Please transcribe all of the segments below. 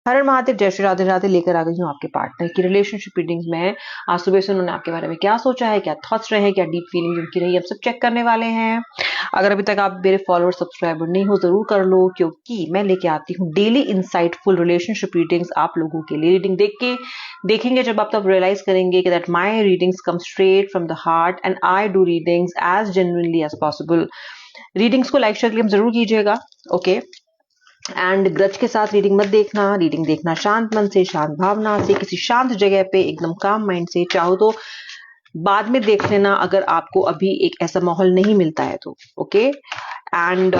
हर हर महादेव, जय श्री राधे राधे लेकर आ गई हूँ आपके पार्टनर की रिलेशनशिप रीडिंग्स में। आज सुबह से उन्होंने आपके बारे में क्या सोचा है, क्या थॉट्स रहे हैं, क्या डीप फीलिंग्स उनकी रही, हम सब चेक करने वाले हैं। अगर अभी तक आप मेरे फॉलोअर सब्सक्राइबर नहीं हो जरूर कर लो, क्योंकि मैं लेके आती हूँ डेली इंसाइटफुल रिलेशनशिप रीडिंग्स आप लोगों के लिए। रीडिंग देखेंगे जब आप तब रियलाइज करेंगे कि that my readings come straight from the heart and I do readings as genuinely as possible. Readings को लाइक शेयर जरूर कीजिएगा, ओके। एंड ग्रज के साथ रीडिंग मत देखना। रीडिंग देखना शांत मन से, शांत भावना से, किसी शांत जगह पे, एकदम काम माइंड से। चाहो तो बाद में देख लेना अगर आपको अभी एक ऐसा माहौल नहीं मिलता है तो, ओके। एंड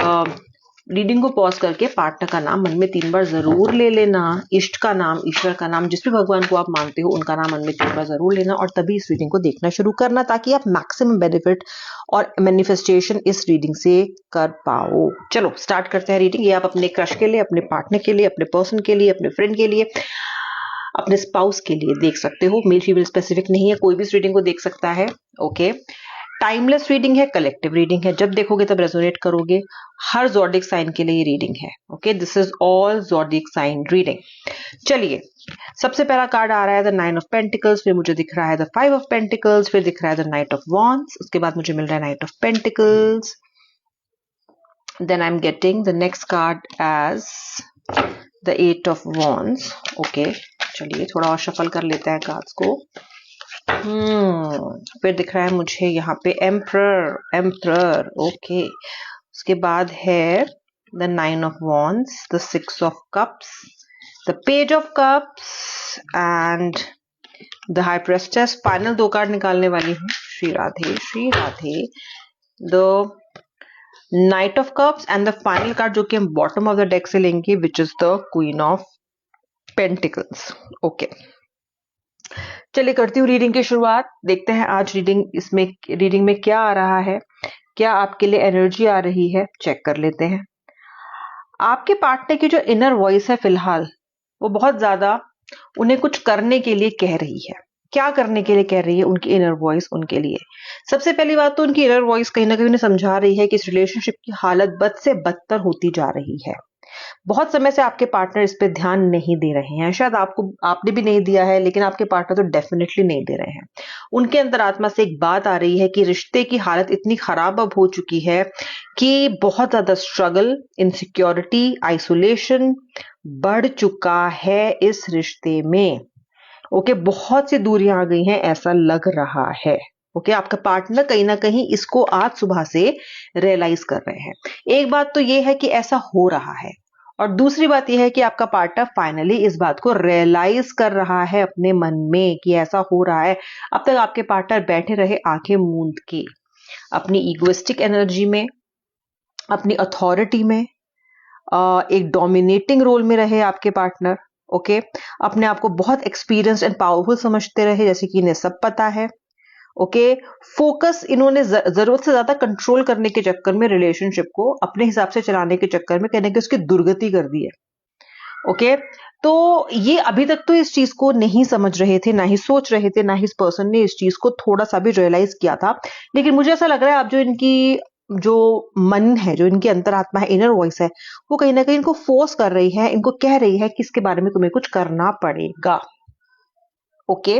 रीडिंग को पॉज करके पार्टनर का नाम मन में 3 बार जरूर ले लेना। इष्ट का नाम, ईश्वर का नाम, जिस भी भगवान को आप मानते हो उनका नाम मन में 3 बार जरूर लेना, और तभी इस रीडिंग को देखना शुरू करना, ताकि आप मैक्सिमम बेनिफिट और मैनिफेस्टेशन इस रीडिंग से कर पाओ। चलो स्टार्ट करते हैं रीडिंग। ये आप अपने क्रश के लिए, अपने पार्टनर के लिए, अपने पर्सन के लिए, अपने फ्रेंड के लिए, अपने स्पाउस के लिए देख सकते हो। मेल फीमेल स्पेसिफिक नहीं है, कोई भी इस रीडिंग को देख सकता है, ओके। टाइमलेस रीडिंग है, कलेक्टिव रीडिंग है, जब देखोगे तब रेजोनेट करोगे। हर ज़ोडिक साइन के लिए ये रीडिंग है, okay. This is all zodiac sign reading. चलिए, सबसे पहला कार्ड आ रहा है द 9 ऑफ पेंटिकल्स, फिर मुझे दिख रहा है द 5 ऑफ पेंटिकल्स, फिर दिख रहा है द नाइट ऑफ वॉन्ड्स, उसके बाद मुझे मिल रहा है knight of pentacles. Then I am getting the next card as the 8 of wands, okay. चलिए थोड़ा और शफल कर लेते हैं कार्ड्स को। फिर दिख रहा है मुझे यहाँ पे एम्परर, ओके। उसके बाद है the 9 of wands, the 6 of cups, the page of cups and the high प्रेस्टेस। Final 2 card निकालने वाली हूँ। Shri Radhe Shri Radhe. The night of cups and the final card जो कि हम बॉटम ऑफ द डेक से लेंगे, which is the queen of pentacles, okay. चलिए करती हूँ रीडिंग की शुरुआत। देखते हैं आज रीडिंग में क्या आ रहा है, क्या आपके लिए एनर्जी आ रही है, चेक कर लेते हैं। आपके पार्टनर की जो इनर वॉइस है फिलहाल, वो बहुत ज्यादा उन्हें कुछ करने के लिए कह रही है। क्या करने के लिए कह रही है उनकी इनर वॉइस उनके लिए? सबसे पहली बात तो उनकी इनर वॉइस कहीं ना कहीं उन्हें समझा रही है कि इस रिलेशनशिप की हालत बद से बदतर होती जा रही है। बहुत समय से आपके पार्टनर इस पे ध्यान नहीं दे रहे हैं, शायद आपने भी नहीं दिया है, लेकिन आपके पार्टनर तो डेफिनेटली नहीं दे रहे हैं। उनके अंदर आत्मा से एक बात आ रही है कि रिश्ते की हालत इतनी खराब अब हो चुकी है कि बहुत ज्यादा स्ट्रगल, इनसिक्योरिटी, आइसोलेशन बढ़ चुका है इस रिश्ते में, ओके। बहुत सी दूरियां आ गई हैं ऐसा लग रहा है, ओके। आपका पार्टनर कहीं ना कहीं इसको आज सुबह से रियलाइज कर रहे हैं। एक बात तो ये है कि ऐसा हो रहा है, और दूसरी बात यह है कि आपका पार्टनर फाइनली इस बात को रियलाइज कर रहा है अपने मन में कि ऐसा हो रहा है। अब तक आपके पार्टनर बैठे रहे आंखें मूंद के, अपनी इगोइस्टिक एनर्जी में, अपनी अथॉरिटी में, एक डोमिनेटिंग रोल में रहे आपके पार्टनर, ओके। अपने आप को बहुत एक्सपीरियंस्ड एंड पावरफुल समझते रहे, जैसे कि इन्हें सब पता है, ओके। फोकस इन्होंने जरूरत से ज्यादा कंट्रोल करने के चक्कर में, रिलेशनशिप को अपने हिसाब से चलाने के चक्कर में कहने की उसकी दुर्गति कर दी है, ओके। तो ये अभी तक तो इस चीज को नहीं समझ रहे थे, ना ही सोच रहे थे, ना ही इस पर्सन ने इस चीज को थोड़ा सा भी रियलाइज किया था। लेकिन मुझे ऐसा लग रहा है अब जो मन है, जो इनकी अंतरात्मा है, इनर वॉइस है, वो कहीं ना कहीं इनको फोर्स कर रही है, इनको कह रही है कि इसके बारे में तुम्हें कुछ करना पड़ेगा, ओके।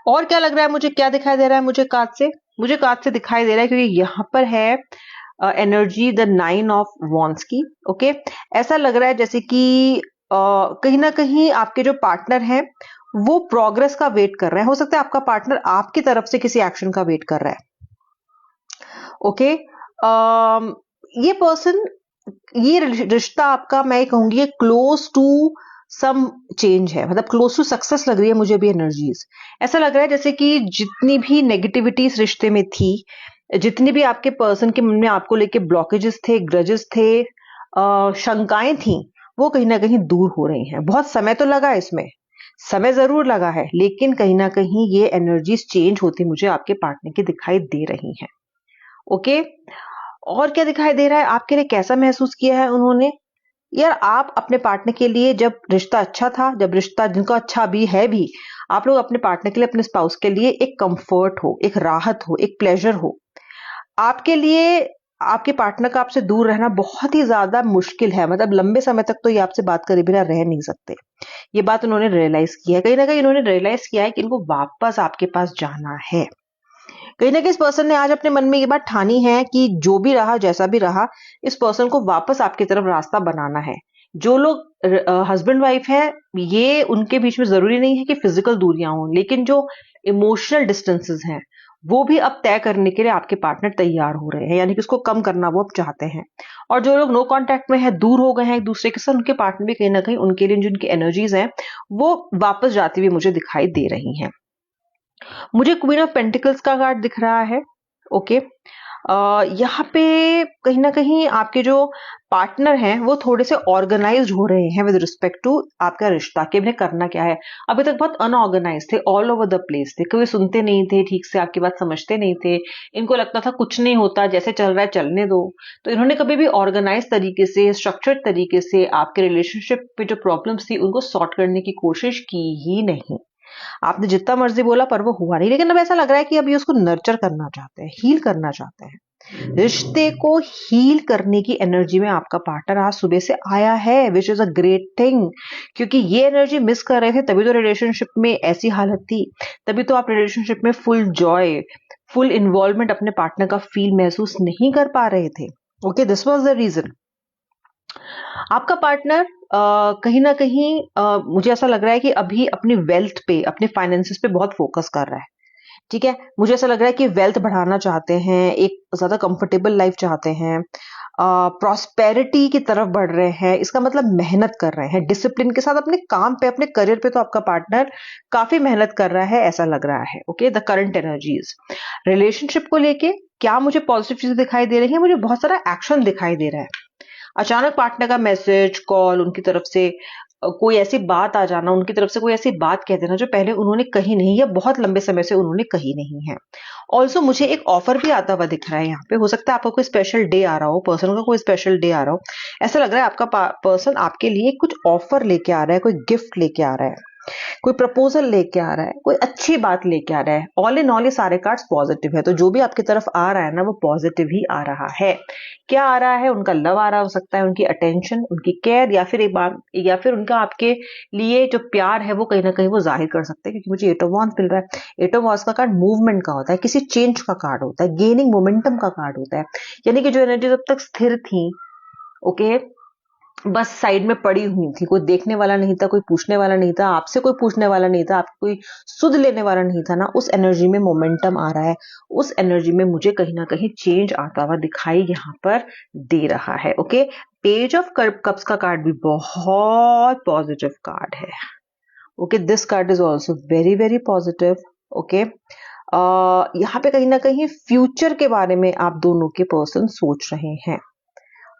और क्या लग रहा है मुझे, क्या दिखाई दे रहा है मुझे कार्ड से? मुझे कार्ड से दिखाई दे रहा है, क्योंकि यहाँ पर है एनर्जी द 9 ऑफ वॉन्ड्स की, ओके। ऐसा लग रहा है जैसे कि कहीं ना कहीं आपके जो पार्टनर हैं वो प्रोग्रेस का वेट कर रहे हैं। हो सकता है आपका पार्टनर आपकी तरफ से किसी एक्शन का वेट कर रहा है, ओके। ये पर्सन, ये रिश्ता आपका, मैं कहूंगी क्लोज टू सम चेंज है, मतलब क्लोज टू सक्सेस लग रही है मुझे भी एनर्जीज। ऐसा लग रहा है जैसे कि जितनी भी नेगेटिविटी इस रिश्ते में थी, जितनी भी आपके पर्सन के मन में आपको लेके ब्लॉकेजेस थे, ग्रजेस थे, शंकाएं थी, वो कहीं ना कहीं दूर हो रही हैं। बहुत समय तो लगा इसमें, समय जरूर लगा है, लेकिन कहीं ना कहीं ये एनर्जीज चेंज होती मुझे आपके पार्टनर की दिखाई दे रही हैं, ओके। और क्या दिखाई दे रहा है आपके लिए, कैसा महसूस किया है उन्होंने? यार, आप अपने पार्टनर के लिए, जब रिश्ता अच्छा था, जब रिश्ता जिनका अच्छा भी है भी, आप लोग अपने पार्टनर के लिए, अपने स्पाउस के लिए एक कंफर्ट हो, एक राहत हो, एक प्लेजर हो। आपके लिए आपके पार्टनर का आपसे दूर रहना बहुत ही ज्यादा मुश्किल है, मतलब लंबे समय तक तो ये आपसे बात करे बिना रह नहीं सकते। ये बात उन्होंने रियलाइज किया है, कहीं ना कहीं इन्होंने रियलाइज किया है कि इनको वापस आपके पास जाना है। कहीं ना कहीं इस पर्सन ने आज अपने मन में ये बात ठानी है कि जो भी रहा जैसा भी रहा, इस पर्सन को वापस आपकी तरफ रास्ता बनाना है। जो लोग हस्बैंड वाइफ है, ये उनके बीच में जरूरी नहीं है कि फिजिकल दूरियां हों, लेकिन जो इमोशनल डिस्टेंसेस हैं वो भी अब तय करने के लिए आपके पार्टनर तैयार हो रहे हैं, यानी कि उसको कम करना वो अब चाहते हैं। और जो लोग नो कांटेक्ट में है, दूर हो गए हैं एक दूसरे के साथ, उनके पार्टनर भी कहीं ना कहीं उनके लिए जो उनकी एनर्जीज हैं वो वापस जाती हुई मुझे दिखाई दे रही हैं। मुझे क्वीन ऑफ पेंटिकल्स का कार्ड दिख रहा है। ओके, यहाँ पे कहीं ना कहीं आपके जो पार्टनर हैं वो थोड़े से ऑर्गेनाइज्ड हो रहे हैं विद रिस्पेक्ट टू आपका रिश्ता, कि इन्हें करना क्या है। अभी तक बहुत अनऑर्गेनाइज थे, ऑल ओवर द प्लेस थे, कभी सुनते नहीं थे ठीक से, आपकी बात समझते नहीं थे, इनको लगता था कुछ नहीं होता, जैसे चल रहा है चलने दो। तो इन्होंने कभी भी ऑर्गेनाइज तरीके से, स्ट्रक्चर्ड तरीके से आपके रिलेशनशिप पे जो प्रॉब्लम्स थी उनको सॉर्ट करने की कोशिश की ही नहीं। आपने जितना मर्जी बोला पर वो हुआ नहीं, लेकिन अब ऐसा लग रहा है कि अभी उसको नर्चर करना चाहते हैं, हील करना चाहते हैं। रिश्ते को हील करने की एनर्जी में आपका पार्टनर आज सुबह से आया है, which is a great thing, क्योंकि ये एनर्जी मिस कर रहे थे तभी तो रिलेशनशिप में ऐसी हालत थी, तभी तो आप रिलेशनशिप में फुल जॉय, फुल इन्वॉल्वमेंट अपने पार्टनर का फील महसूस नहीं कर पा रहे थे। Okay, this was the reason. आपका पार्टनर कहीं ना कहीं मुझे ऐसा लग रहा है कि अभी अपनी वेल्थ पे, अपने फाइनेंसेस पे बहुत फोकस कर रहा है। ठीक है, मुझे ऐसा लग रहा है कि वेल्थ बढ़ाना चाहते हैं, एक ज्यादा कंफर्टेबल लाइफ चाहते हैं, प्रॉस्पेरिटी की तरफ बढ़ रहे हैं। इसका मतलब मेहनत कर रहे हैं डिसिप्लिन के साथ अपने काम पे, अपने करियर पे। तो आपका पार्टनर काफी मेहनत कर रहा है ऐसा लग रहा है। Okay, the current energies relationship को लेके क्या मुझे पॉजिटिव चीजें दिखाई दे रही है, मुझे बहुत सारा एक्शन दिखाई दे रहा है। अचानक पार्टनर का मैसेज, कॉल, उनकी तरफ से कोई ऐसी बात आ जाना, उनकी तरफ से कोई ऐसी बात कह देना जो पहले उन्होंने कही नहीं, या बहुत लंबे समय से उन्होंने कही नहीं है। ऑल्सो मुझे एक ऑफर भी आता हुआ दिख रहा है यहाँ पे। हो सकता है आपका कोई स्पेशल डे आ रहा हो, पर्सन का कोई स्पेशल डे आ रहा हो। ऐसा लग रहा है आपका पर्सन आपके लिए कुछ ऑफर लेके आ रहा है, कोई गिफ्ट लेके आ रहा है, कोई प्रपोजल लेके आ रहा है, कोई अच्छी बात लेके आ रहा है। ऑल इन ऑल ये सारे कार्ड्स पॉजिटिव है, तो जो भी आपकी तरफ आ रहा है ना वो पॉजिटिव ही आ रहा है। क्या आ रहा है? उनका लव आ रहा हो सकता है, उनकी अटेंशन, उनकी केयर, या फिर एक बार, या फिर उनका आपके लिए जो प्यार है वो कहीं ना कहीं वो जाहिर कर सकते हैं, क्योंकि मुझे एट ऑफ वॉन्स मिल रहा है। एट ऑफ वॉन्स का कार्ड मूवमेंट का होता है, किसी चेंज का कार्ड होता है, गेनिंग मोमेंटम का कार्ड होता है। यानी कि जो एनर्जी अब तक स्थिर थी, ओके, बस साइड में पड़ी हुई थी, कोई देखने वाला नहीं था, कोई पूछने वाला नहीं था, आपसे कोई पूछने वाला नहीं था, आपको कोई सुध लेने वाला नहीं था ना, उस एनर्जी में मोमेंटम आ रहा है। उस एनर्जी में मुझे कहीं ना कहीं चेंज आता हुआ दिखाई यहाँ पर दे रहा है। ओके, पेज ऑफ कप्स का कार्ड भी बहुत पॉजिटिव कार्ड है। Okay, this card is also very very positive. Okay, यहाँ पे कहीं ना कहीं फ्यूचर के बारे में आप दोनों के पर्सन सोच रहे हैं।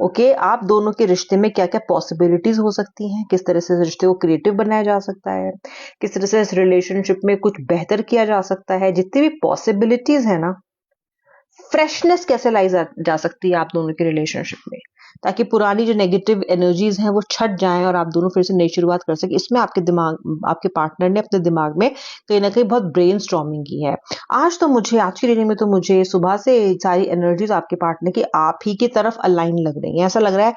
ओके, आप दोनों के रिश्ते में क्या क्या पॉसिबिलिटीज हो सकती हैं, किस तरह से इस रिश्ते को क्रिएटिव बनाया जा सकता है, किस तरह से इस रिलेशनशिप में कुछ बेहतर किया जा सकता है, जितनी भी पॉसिबिलिटीज है ना, फ्रेशनेस कैसे लाई जा सकती है आप दोनों के रिलेशनशिप में, ताकि पुरानी जो नेगेटिव एनर्जीज हैं वो छट जाएं और आप दोनों फिर से नई शुरुआत कर सके। इसमें आपके दिमाग, आपके पार्टनर ने अपने दिमाग में कहीं ना कहीं बहुत ब्रेन स्टॉर्मिंग की है। आज तो मुझे, आज की रीडिंग में तो मुझे सुबह से सारी एनर्जीज आपके पार्टनर की आप ही की तरफ अलाइन लग रही है। ऐसा लग रहा है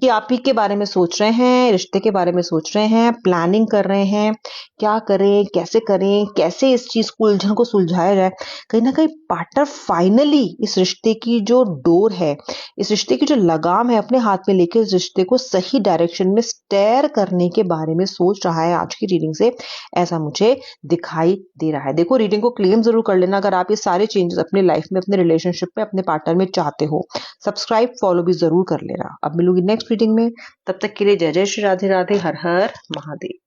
कि आप ही के बारे में सोच रहे हैं, रिश्ते के बारे में सोच रहे हैं, प्लानिंग कर रहे हैं, क्या करें, कैसे इस चीज को, उलझन को सुलझाया जाए। कहीं ना कहीं पार्टनर फाइनली इस रिश्ते की जो डोर है, इस रिश्ते की जो लगाम है, अपने हाथ में लेकर इस रिश्ते को सही डायरेक्शन में स्टेयर करने के बारे में सोच रहा है आज की रीडिंग से, ऐसा मुझे दिखाई दे रहा है। देखो, रीडिंग को क्लेम जरूर कर लेना अगर आप ये सारे चेंजेस अपने लाइफ में, अपने रिलेशनशिप में, अपने पार्टनर में चाहते हो। सब्सक्राइब, फॉलो भी जरूर कर लेना। अब मिलूंगी नेक्स्ट रीडिंग में, तब तक के लिए जय जय श्री राधे राधे, हर हर महादेव।